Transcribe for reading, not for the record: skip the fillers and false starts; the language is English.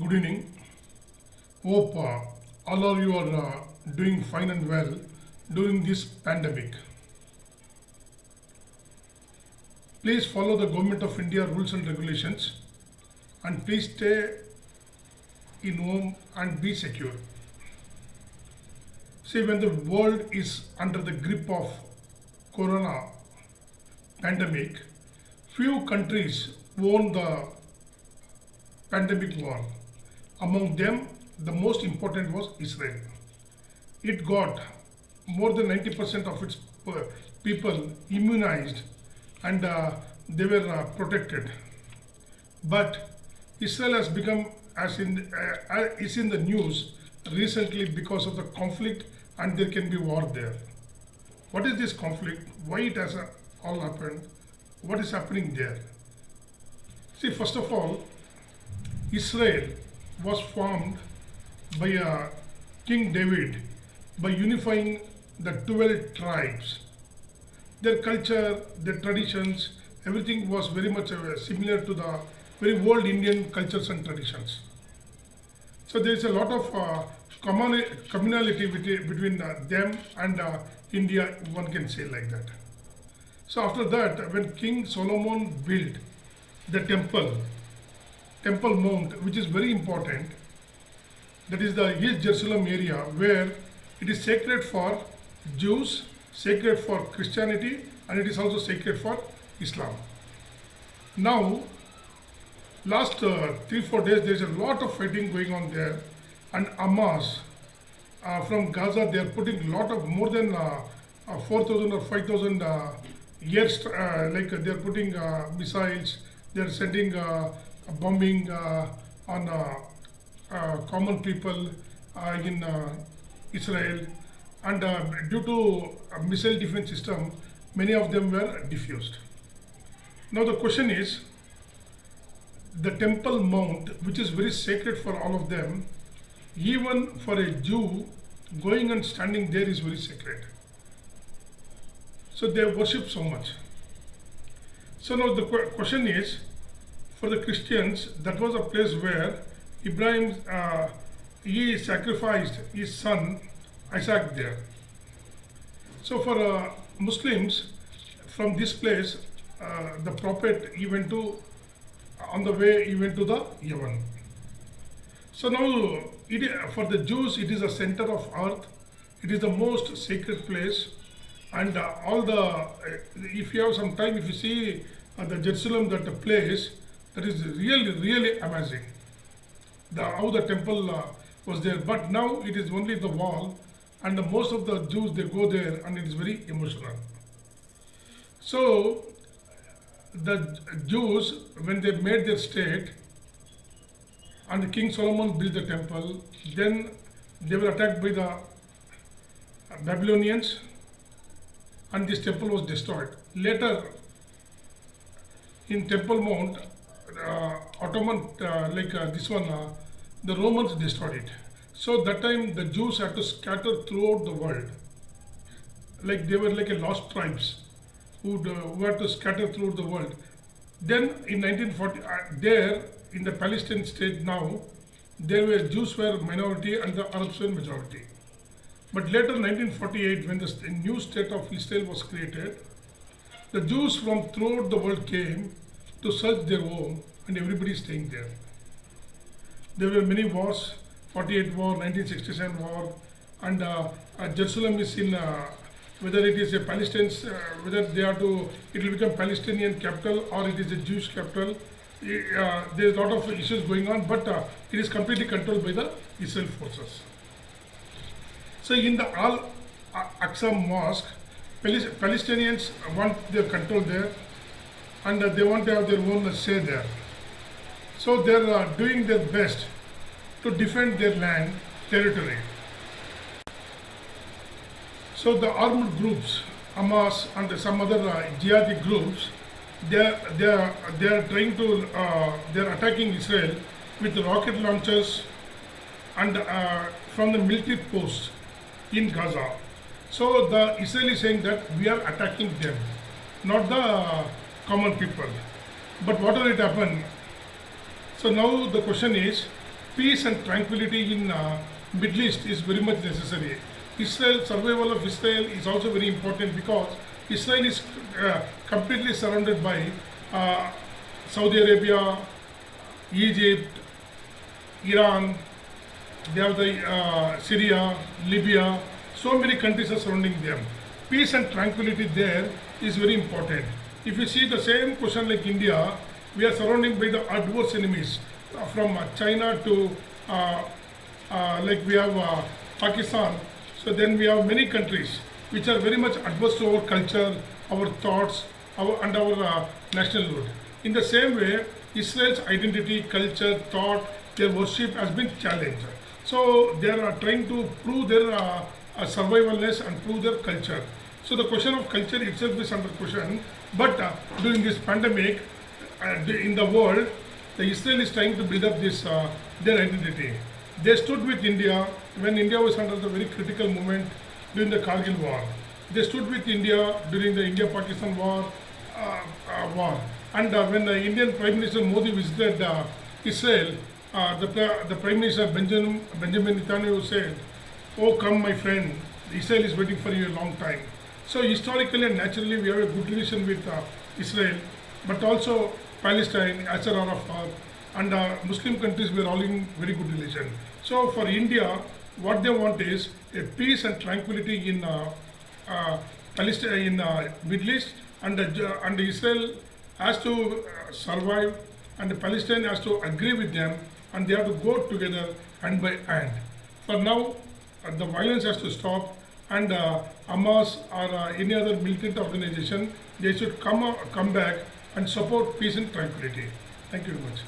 Good evening. Hope all of you are doing fine and well during this pandemic. Please follow the Government of India rules and regulations and please stay in home and be secure. See, when the world is under the grip of corona pandemic, few countries won the pandemic war. Among them, the most important was Israel. It got more than 90% of its people immunized and they were protected. But Israel has become is in the news recently because of the conflict and there can be war there. What is this conflict? Why it has all happened? What is happening there? See, first of all, Israel was formed by King David by unifying the 12 tribes. Their culture, their traditions, everything was very much similar to the very old Indian cultures and traditions. So there is a lot of commonality between them and India, one can say like that. So after that, when King Solomon built the Temple Mount, which is very important, that is the East Jerusalem area where it is sacred for Jews, sacred for Christianity, and it is also sacred for Islam. Now, last 3-4 days there is a lot of fighting going on there, and Hamas from Gaza, they are putting more than 4,000 or 5,000 years, like they are putting missiles, they are sending bombing on common people in Israel, and due to a missile defense system, many of them were defused. Now the question is, the Temple Mount, which is very sacred for all of them, even for a Jew, going and standing there is very sacred. So they worship so much. So now the question is, for the Christians, that was a place where Ibrahim, he sacrificed his son Isaac there. So for Muslims, from this place, the Prophet, on the way he went to the Yemen. So now, for the Jews, it is a center of earth. It is the most sacred place, and if you have some time, if you see the Jerusalem, that place, that is really amazing. How the temple was there, but now it is only the wall, and most of the Jews, they go there, and it is very emotional. So the Jews, when they made their state, and King Solomon built the temple, then they were attacked by the Babylonians, and this temple was destroyed. Later, in Temple Mount, Ottoman, the Romans destroyed it. So that time the Jews had to scatter throughout the world. Like they were like a lost tribes who had to scatter throughout the world. Then in 1940, there in the Palestinian state now, Jews were minority and the Arabs were majority. But later, 1948, when the new state of Israel was created, the Jews from throughout the world came to search their home, and everybody is staying there. There were many wars, 48 war, 1967 war, and Jerusalem is in, whether it is a Palestinian, whether it will become Palestinian capital or it is a Jewish capital. There is a lot of issues going on, but it is completely controlled by the Israel forces. So in the Al-Aqsa Mosque, Palestinians want their control there, and they want to have their own say there. So they are doing their best to defend their land, territory. So the armed groups, Hamas and some other jihadi groups, they are trying to, they are attacking Israel with rocket launchers and from the military posts in Gaza. So the Israel is saying that we are attacking them, not the common people. But what will it happen? So now the question is, peace and tranquility in Middle East is very much necessary. Israel, survival of Israel is also very important because Israel is completely surrounded by Saudi Arabia, Egypt, Iran, they have the Syria, Libya, so many countries are surrounding them. Peace and tranquility there is very important. If you see the same question like India, we are surrounded by the adverse enemies from China to like we have Pakistan. So then we have many countries which are very much adverse to our culture, our thoughts, and our nationalhood. In the same way, Israel's identity, culture, thought, their worship has been challenged. So they are trying to prove their survivalness and prove their culture. So the question of culture itself is under question. But during this pandemic, in the world, the Israel is trying to build up this their identity. They stood with India when India was under the very critical moment during the Kargil war. They stood with India during the India-Pakistan war. And when the Indian Prime Minister Modi visited Israel, the Prime Minister Benjamin Netanyahu said, "Oh, come, my friend, Israel is waiting for you a long time." So historically and naturally, we have a good relation with Israel, but also Palestine, Yasser Arafat, and Muslim countries were all in very good relation. So for India, what they want is a peace and tranquility in Palestine, in Middle East, and Israel has to survive, and Palestine has to agree with them, and they have to go together hand by hand. For now, the violence has to stop, and Hamas or any other militant organization, they should come back and support peace and tranquility. Thank you very much.